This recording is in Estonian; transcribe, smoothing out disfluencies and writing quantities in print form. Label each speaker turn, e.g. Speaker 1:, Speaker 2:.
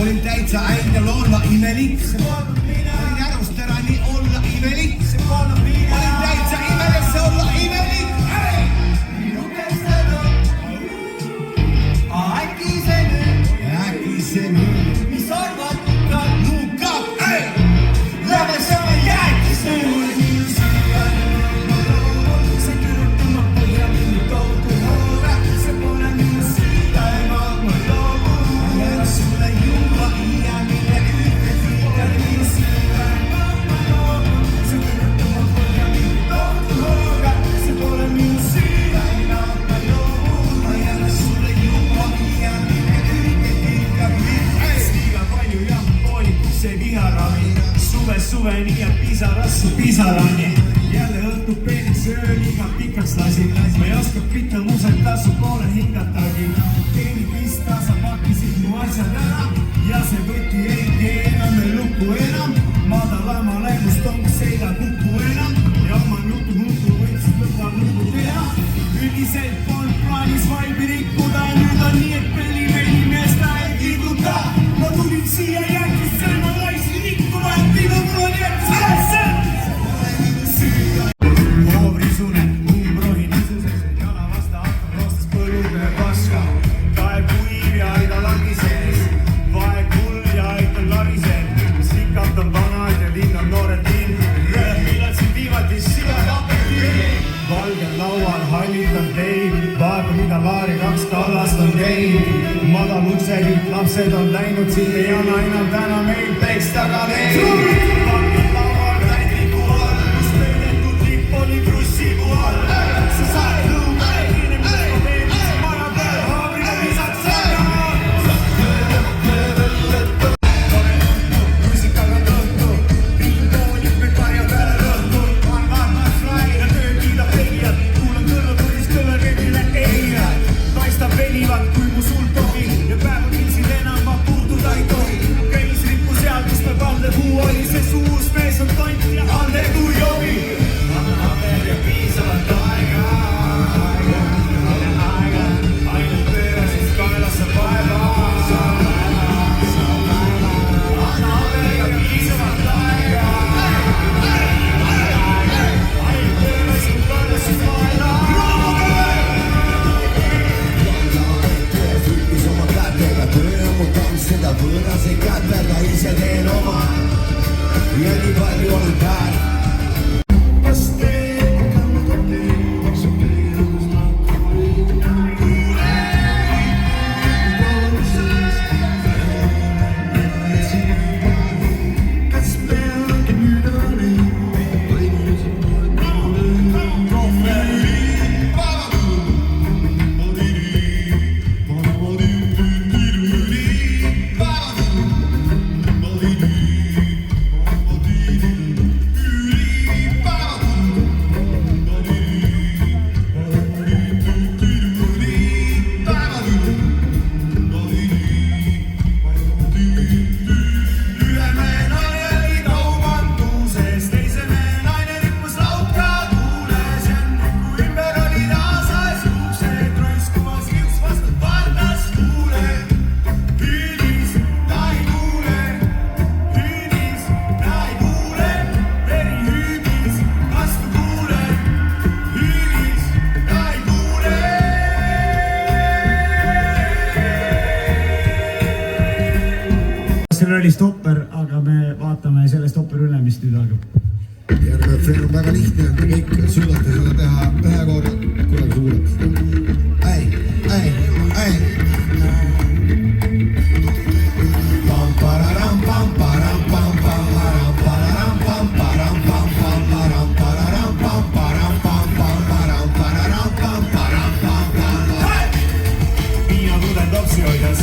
Speaker 1: Olin täitsä äiti olla imelik. Olin arvosterani olla imelik. Olin täitsä imelessä olla imelik. Äkisen mis arvad nukkab. Läve sama jääkisen. Suveni ja pisarasse pisarani. Jälle õhtu peenid söön, iga pikaks lasin. Ma ei oska pita museta su poole hingatagi. Teeni pista, sa pakkisid mu asjad ära. Ja see võti ei tee enam me luku enam. Madalama läigust on seina kuku enam. Ja oma nutu võtsid lõpa nuku teha. Üldiselt polnud plaanis vaibi rikkuda. Nüüd on nii, et peli mehi meesta ei kiduta. igal uksel lapsed on läinud, siin ei anna enam täna meil peks taga neid. Laual täitliku all, kus peidetud lipp oli krussipu all. Sa saad lõuga, inimesed on meelis, maja peal haavrile visad sõna. Muusikaga tõhtu, pingoonid me karja peale rõhtu. Van fly ja töö kiidab tegijad, kuulan kõrva tulis kõve kevile eia. Paistab venivad, kui mu sul tohi ja päeva kilsil enam ma puutuda ei tohi. Käis rippu seal, kus me valdepuu oli, see suus mees on tont ja ande kui jovi. Anna aber ja piisavalt aega, ainult pööra siis kaelasse päeva. Anna aber ja piisavalt aega, ainult pööra siis kaelasse päeva. Seda võõras ei kätverda, ise teen oma ja nii palju olen päev. Kas teed kanda teed, sa pead kas peagi nüüd on seal oli stopper, aga me vaatame selle stopperi üle, mis nüüd algab.
Speaker 2: Järgmine freen on väga lihtne, te kõik suudate seda teha ühe korra, kunagi suudate seda. Ei. Pampararam, pamparam, pamparam, pararam, pamparam, pamparam, pararam, pamparam, pamparam, pararam, pamparam, pamparam.
Speaker 1: Viina tulen topsi hoidas.